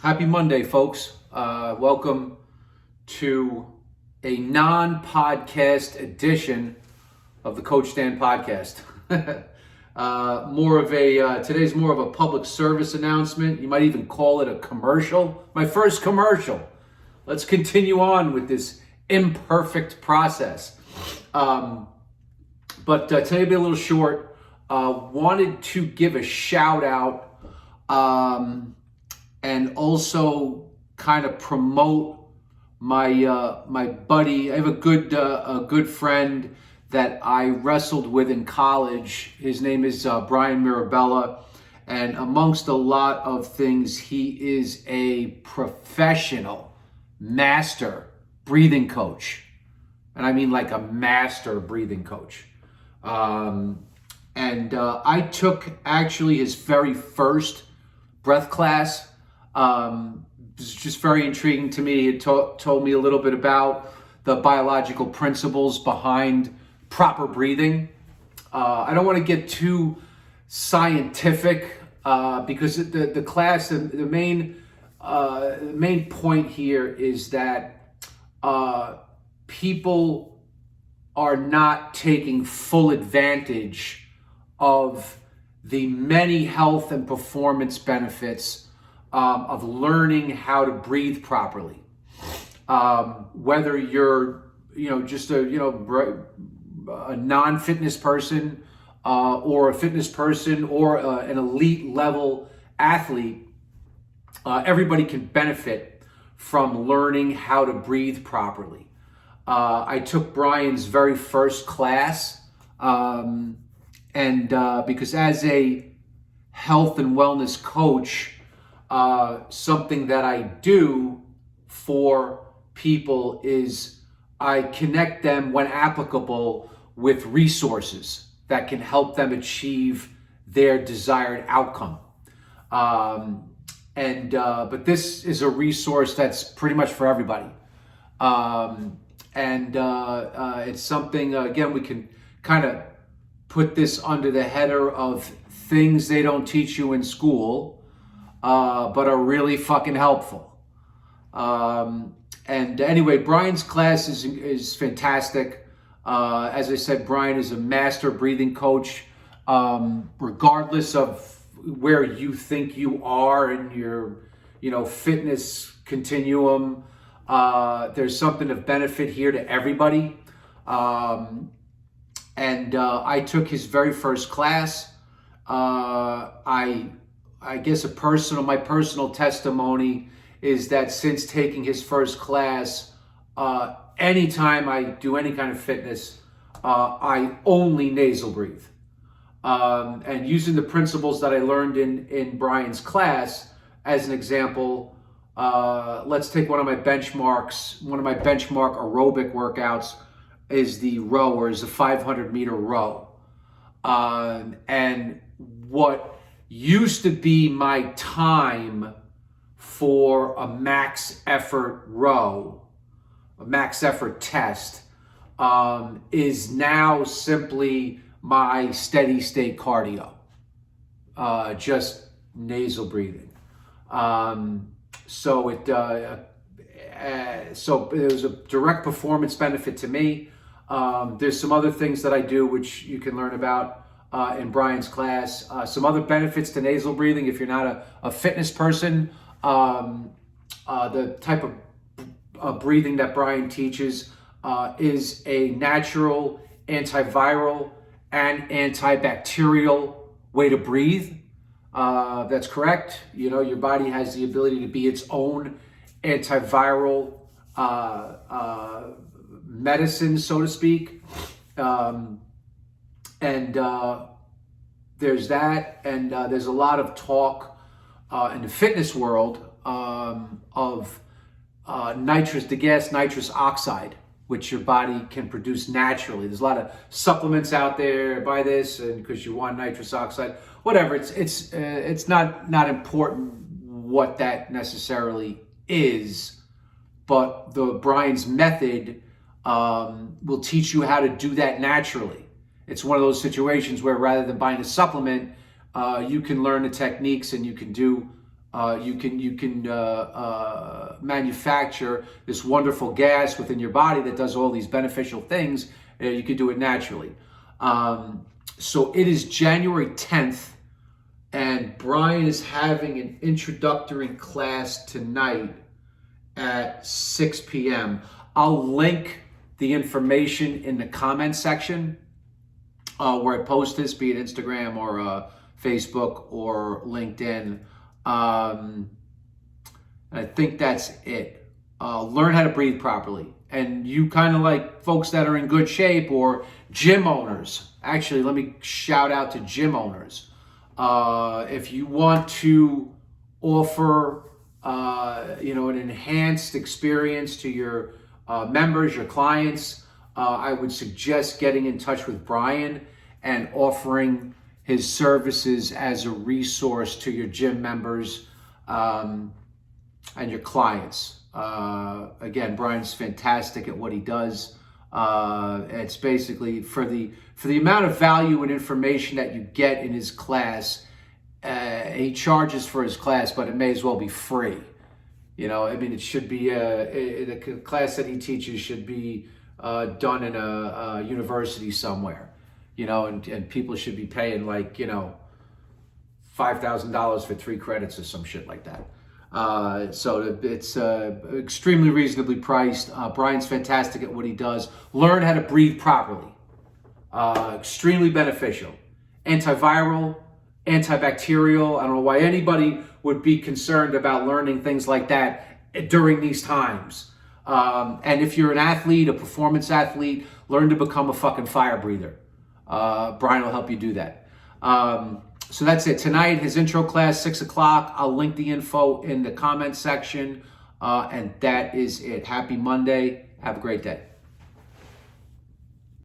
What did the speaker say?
Happy Monday, folks. Welcome to a non-podcast edition of the Coach Dan podcast. Today's more of a public service announcement. You might even call it a commercial. My first commercial. Let's continue on with this imperfect process. But today will be a little short. Wanted to give a shout out and also kind of promote my buddy. I have a good friend that I wrestled with in college. His name is Brian Mirabella, and amongst a lot of things, he is a professional master breathing coach, and I mean like a master breathing coach. I took actually his very first breath class. It was just very intriguing to me. It told me a little bit about the biological principles behind proper breathing. I don't want to get too scientific because the class, the main point here is that people are not taking full advantage of the many health and performance benefits of learning how to breathe properly. Whether you're, just a non-fitness person or a fitness person or an elite level athlete, everybody can benefit from learning how to breathe properly. I took Brian's very first class, because as a health and wellness coach, something that I do for people is I connect them when applicable with resources that can help them achieve their desired outcome. But this is a resource that's pretty much for everybody. It's something, again, we can kind of put this under the header of things they don't teach you in school, but are really fucking helpful. Anyway, Brian's class is fantastic. As I said, Brian is a master breathing coach. Regardless of where you think you are in your, fitness continuum, there's something of benefit here to everybody. I took his very first class. I guess my personal testimony is that since taking his first class, anytime I do any kind of fitness, I only nasal breathe. And using the principles that I learned in Brian's class as an example, let's take one of my benchmark aerobic workouts is the row, or is the 500-meter row. And what used to be my time for a max effort row, a max effort test, is now simply my steady state cardio, just nasal breathing. So it was a direct performance benefit to me. There's some other things that I do which you can learn about in Brian's class. Some other benefits to nasal breathing if you're not a fitness person. The type of breathing that Brian teaches is a natural antiviral and antibacterial way to breathe. That's correct. Your body has the ability to be its own antiviral medicine, so to speak. There's that, and there's a lot of talk in the fitness world of nitrous oxide, which your body can produce naturally. There's a lot of supplements out there. Buy this, and because you want nitrous oxide, whatever. It's not important what that necessarily is, but Brian's method will teach you how to do that naturally. It's one of those situations where rather than buying a supplement, you can learn the techniques and you can do You can manufacture this wonderful gas within your body that does all these beneficial things. You can do it naturally. So it is January 10th, and Brian is having an introductory class tonight at 6 p.m. I'll link the information in the comment section where I post this, be it Instagram or Facebook or LinkedIn. And I think that's it. Learn how to breathe properly. And you kind of like folks that are in good shape or gym owners. Actually, let me shout out to gym owners. If you want to offer, an enhanced experience to your members, your clients, I would suggest getting in touch with Brian and offering his services as a resource to your gym members and your clients. Again, Brian's fantastic at what he does. It's basically for the amount of value and information that you get in his class. He charges for his class, but it may as well be free. It should be the class that he teaches should be done in a university somewhere. And people should be paying $5,000 for 3 credits or some shit like that. So it's extremely reasonably priced. Brian's fantastic at what he does. Learn how to breathe properly. Extremely beneficial. Antiviral, antibacterial. I don't know why anybody would be concerned about learning things like that during these times. And if you're an athlete, a performance athlete, learn to become a fucking fire breather. Brian will help you do that. So that's it. Tonight, his intro class, 6 o'clock. I'll link the info in the comment section. And that is it. Happy Monday. Have a great day.